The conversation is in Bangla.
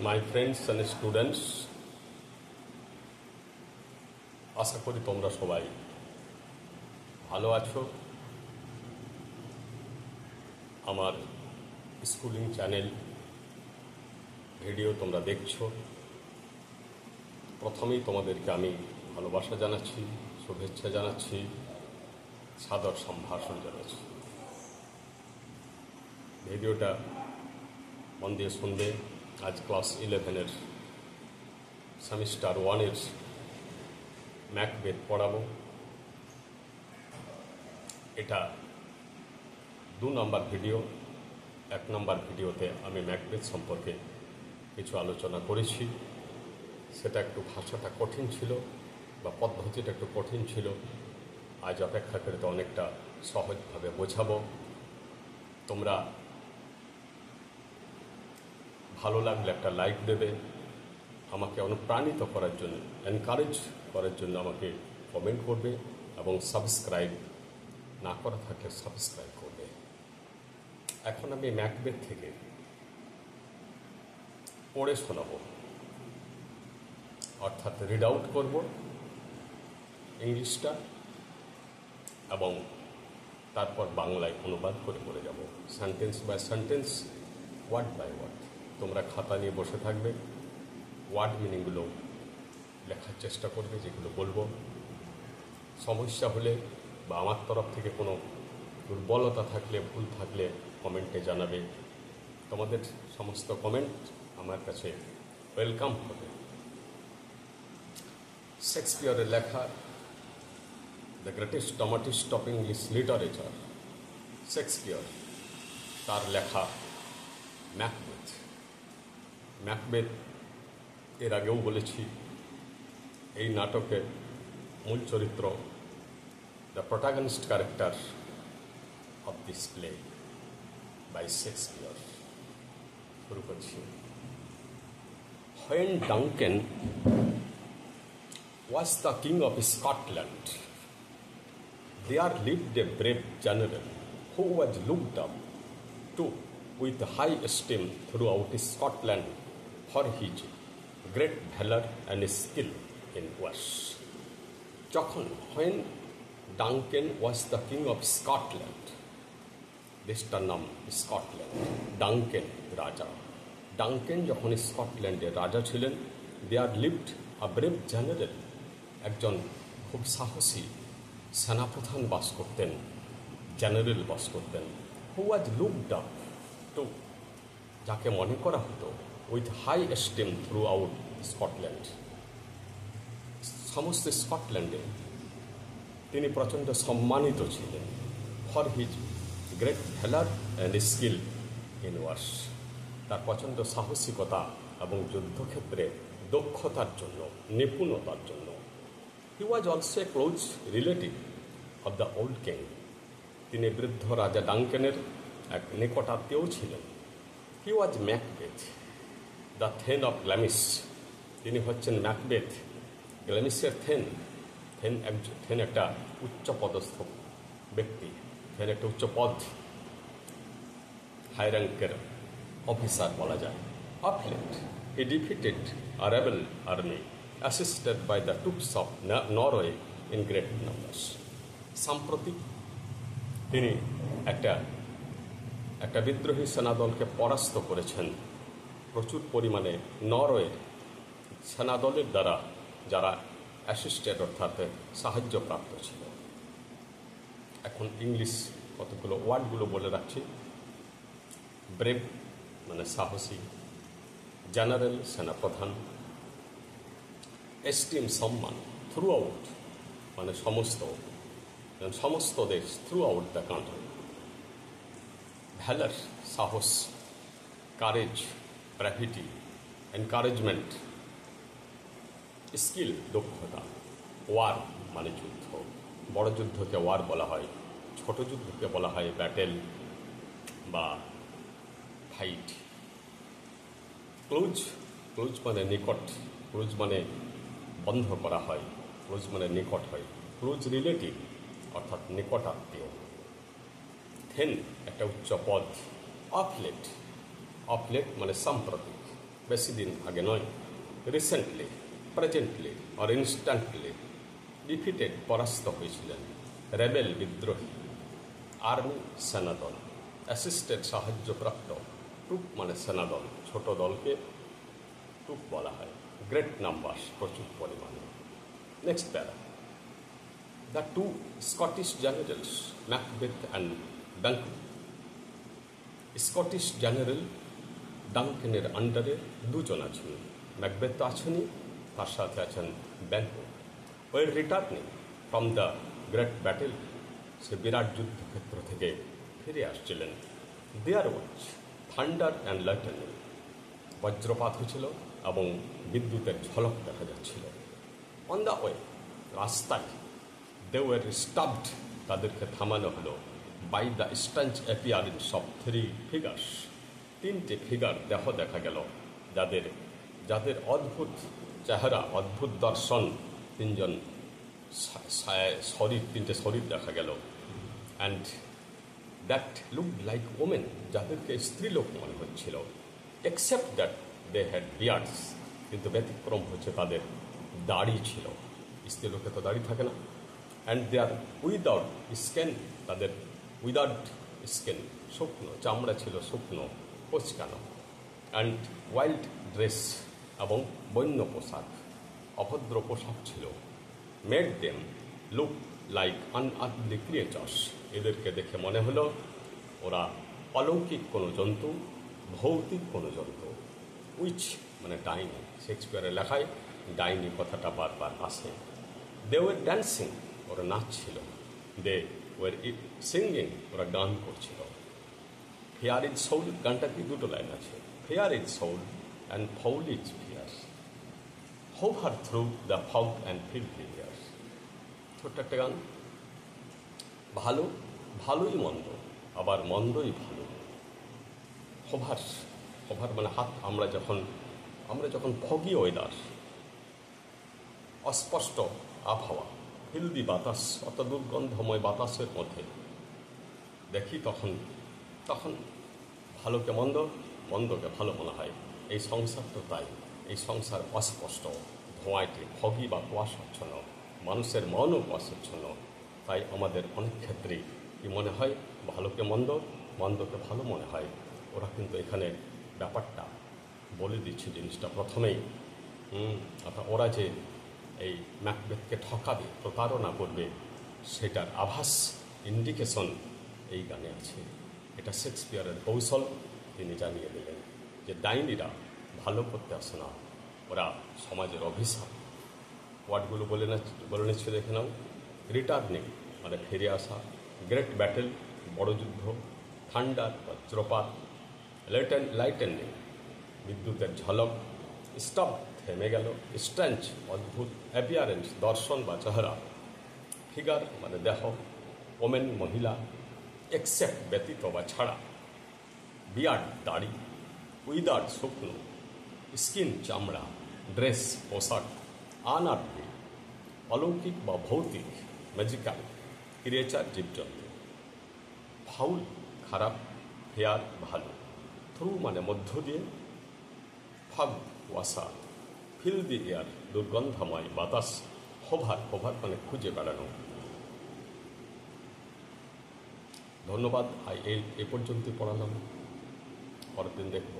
মাই ফ্রেন্ডস অ্যান্ড স্টুডেন্টস, আশা করি তোমরা সবাই ভালো আছো। আমার স্কুলিং চ্যানেল ভিডিও তোমরা দেখছো। প্রথমেই তোমাদেরকে আমি ভালোবাসা জানাচ্ছি, শুভেচ্ছা জানাচ্ছি, সাদর সম্ভাষণ জানাচ্ছি। ভিডিওটা মন দিয়ে শুনবে। আজ ক্লাস 11-এর সেমিস্টার 1-এর ম্যাকবেথ পড়াবো। এটা 2 নম্বর ভিডিও। 1 নম্বর ভিডিওতে আমি ম্যাকবেথ সম্পর্কে কিছু আলোচনা করেছি। সেটা একটু ভাষাটা কঠিন ছিল বা পদ্ধতিটা একটু কঠিন ছিল। আজ অপেক্ষাকৃত অনেকটা সহজভাবে বোঝাবো। তোমরা ভালো লাগলে একটা লাইক দেবে, আমাকে অনুপ্রাণিত করার জন্য, এনকারেজ করার জন্য আমাকে কমেন্ট করবে এবং সাবস্ক্রাইব না করা থাকলে সাবস্ক্রাইব করবে। এখন আমি ম্যাকবেথ থেকে পড়ে শোনাবো, অর্থাৎ রিড আউট করব ইংলিশটা এবং তারপর বাংলায় অনুবাদ করে পড়ে যাব, sentence by sentence, word by word. তোমরা খাতা নিয়ে বসে থাকবে, ওয়ার্ড মিনিংগুলো লেখার চেষ্টা করবে, যেগুলো বলবো। সমস্যা হলে বা আমার তরফ থেকে কোনো দুর্বলতা থাকলে, ভুল থাকলে কমেন্টে জানাবে। তোমাদের সমস্ত কমেন্ট আমার কাছে ওয়েলকাম হবে। শেক্সপিয়রের লেখা the greatest dramatist of English literature, Shakespeare, তার লেখা ম্যাকবেথ। ম্যাকবেথ এর আগেও বলেছি, এই নাটকের মূল চরিত্র, the protagonist character of this play by Shakespeare. শুরু করছি। When Duncan was the king of Scotland, there lived a brave general who was looked up to with high esteem throughout Scotland for his great valor and skill in wars. যখন when Duncan was the king of Scotland, দেশটার নাম স্কটল্যান্ড, ডাঙ্কেন রাজা। ডাঙ্কেন যখন স্কটল্যান্ডের রাজা ছিলেন, there lived a brave general, একজন খুব সাহসী সেনাপ্রধান বাস করতেন, জেনারেল বাস করতেন। Who was looked up to, যাকে মনে করা হতো, with high esteem throughout Scotland, সমস্ত স্কটল্যান্ডে তিনি প্রচণ্ড সম্মানিত ছিলেন। For his great valour and skill in wars, তার প্রচণ্ড সাহসিকতা এবং যুদ্ধক্ষেত্রে দক্ষতার জন্য, নিপুণতার জন্য। He was also a close relative of the old king, তিনি বৃদ্ধ রাজা ডাঙ্কেনের এক নিকটাত্মীয় ছিলেন। হি ওয়াজ ম্যাকবেথ, দ্য থেন অফ গ্ল্যামিস, তিনি হচ্ছেন ম্যাকবেথ, গ্ল্যামিসের থেন। থেন একটা উচ্চপদস্থ ব্যক্তি, থেন একটা উচ্চ পদ, হাই র্যাঙ্কের অফিসার বলা যায়। Of late he defeated a rebel army assisted by the troops of Norway in great numbers. সাম্প্রতিক তিনি একটা বিদ্রোহী সেনাদলকে পরাস্ত করেছেন প্রচুর পরিমাণে নরওয়ের সেনাদলের দ্বারা, যারা অ্যাসিস্টেড অর্থাৎ সাহায্যপ্রাপ্ত ছিল। এখন ইংলিশ কতগুলো ওয়ার্ডগুলো বলে রাখছি। ব্রেভ মানে সাহসী, জেনারেল সেনাপ্রধান, এস্টিম সম্মান, থ্রু আউট মানে সমস্ত দেশ, থ্রু আউট দ্য কান্ট্রি। ভ্যালার সাহস, কারেজ ব্র্যাভিটি, এনকারেজমেন্ট, স্কিল দক্ষতা, ওয়ার মানে যুদ্ধ। বড় যুদ্ধকে ওয়ার বলা হয়, ছোট যুদ্ধকে বলা হয় ব্যাটেল বা ফাইট। ক্লোজ, ক্লোজ মানে নিকট, ক্লোজ মানে বন্ধ করা হয়, ক্লোজ মানে নিকট হয়। ক্লোজ রিলেটিভ অর্থাৎ নিকটাত্মীয়। থেন একটা উচ্চ পদ। অফ লেট, অফ লেট মানে সাম্প্রতিক, বেশি দিন আগে নয়, recently, presently or instantly defeated, পরাস্ত হয়েছিলেন রেবেল বিদ্রোহী আর্মি সেনাদল, অ্যাসিস্টেড সাহায্যপ্রাপ্ত, ট্রুপ মানে সেনাদল, ছোট দলকে ট্রুপ বলা হয়, গ্রেট নাম্বারস, প্রচুর পরিমাণে। Next para, the two Scottish generals Macbeth and Duncan. Scottish general ডাঙ্কেনের আন্ডারে দুজন আছেন, ম্যাকবেথ তো আছেনই, তার সাথে আছেন Banquo. Well returning from the great battle, সে বিরাট যুদ্ধক্ষেত্র থেকে ফিরে আসছিলেন। There was thunder and lightning, বজ্রপাত হয়েছিল এবং বিদ্যুতের ঝলক দেখা যাচ্ছিল। অন দ্য ওয়ে, রাস্তায়, দে ওয়ার স্টপড, তাদেরকে থামানো হলো, by the strange appearance of three figures, তিনটে ফিগার দেহ দেখা গেল, যাদের যাদের অদ্ভুত চেহারা, অদ্ভুত দর্শন, তিনজন শরীর, তিনটে শরীর দেখা গেল। And that looked like women, যাদেরকে স্ত্রীলোক মনে হচ্ছিল। Except that they had beards, কিন্তু ব্যতিক্রম হচ্ছে তাদের দাড়ি ছিল, স্ত্রীলোকে তো দাড়ি থাকে না। And they are without skin, তাদের উইদাউট স্কিন, শুকনো চামড়া ছিল, শুকনো কোচকানো। অ্যান্ড ওয়াইল্ড ড্রেস, এবং বন্য পোশাক, অভদ্র পোশাক ছিল। Made them look like আনআর্থলি creatures, এদেরকে দেখে মনে হলো ওরা অলৌকিক কোনো জন্তু, ভৌতিক কোনো জন্তু। উইচ মানে ডাইনি, শেক্সপিয়ারের লেখায় ডাইনি কথাটা বারবার আসে। দে ওয়ার ড্যান্সিং, ওরা নাচছিল। দে ওয়ার সিঙ্গিং, ওরা গান করছিল। ফেয়ার ইজ সোল, গানটা কি দুটো লাইন আছে, fair is soul and foul is fears, hover through the fog and fill fears. ছোট্ট একটা গান। ভালো, ভালোই মন্দ, আবার মন্দই ভালো। হোভার, হোভার মানে হাত, আমরা যখন ফগি ওয়েদার, অস্পষ্ট আবহাওয়া, হিলদি বাতাস, অত দুর্গন্ধময় বাতাসের মধ্যে দেখি, তখন ভালোকে মন্দ, মন্দকে ভালো মনে হয়। এই সংসার তো তাই, এই সংসার অস্পষ্ট, ধোঁয়াটে, ফগি বা কুয়াশাচ্ছন্ন, মানুষের মনও কুয়াশাচ্ছন্ন। তাই আমাদের অনেক ক্ষেত্রেই কি মনে হয়, ভালোকে মন্দ, মন্দকে ভালো মনে হয়। ওরা কিন্তু এখানে ব্যাপারটা বলে দিচ্ছে, জিনিসটা প্রথমেই। অর্থাৎ ওরা যে এই ম্যাকবেথকে ঠকাবে, প্রতারণা করবে, সেটার আভাস, ইন্ডিকেশন এই গানে আছে। এটা শেক্সপিয়ারের কৌশল, তিনি জানিয়ে দিলেন যে ডাইনিরা ভালো করতে আসে না, ওরা সমাজের অভিশাপ। ওয়ার্ডগুলো বলে নিচ্ছে, দেখে নাও। রিটার্নিং মানে ফিরে আসা, গ্রেট ব্যাটেল বড় যুদ্ধ, থান্ডার বজ্রপাত, লাইটেনিং বিদ্যুতের ঝলক, স্টপ থেমে গেল, স্ট্রেঞ্জ অদ্ভুত, অ্যাপিয়ারেন্স দর্শন বা চেহারা, ফিগার মানে দেহ, ওমেন মহিলা, এক্সেপ্ট ব্যতীত বা ছাড়া, বিয়ার্ড দাড়ি, উইদার্ড শুকনো, স্কিন চামড়া, ড্রেস পোশাক, আনআর্থলি অলৌকিক বা ভৌতিক, ম্যাজিক্যাল, ক্রিয়েচার জীবজন্তু, ফাউল খারাপ, ফেয়ার ভালো, থ্রু মানে মধ্য দিয়ে, ফাগ ওয়াসা, ফিল দি এয়ার দুর্গন্ধময় বাতাস, হোভার, হোভার মানে খুঁজে বেড়ানো। ধন্যবাদ, এ পর্যন্তই পড়ালাম, পরের দিন দেখব।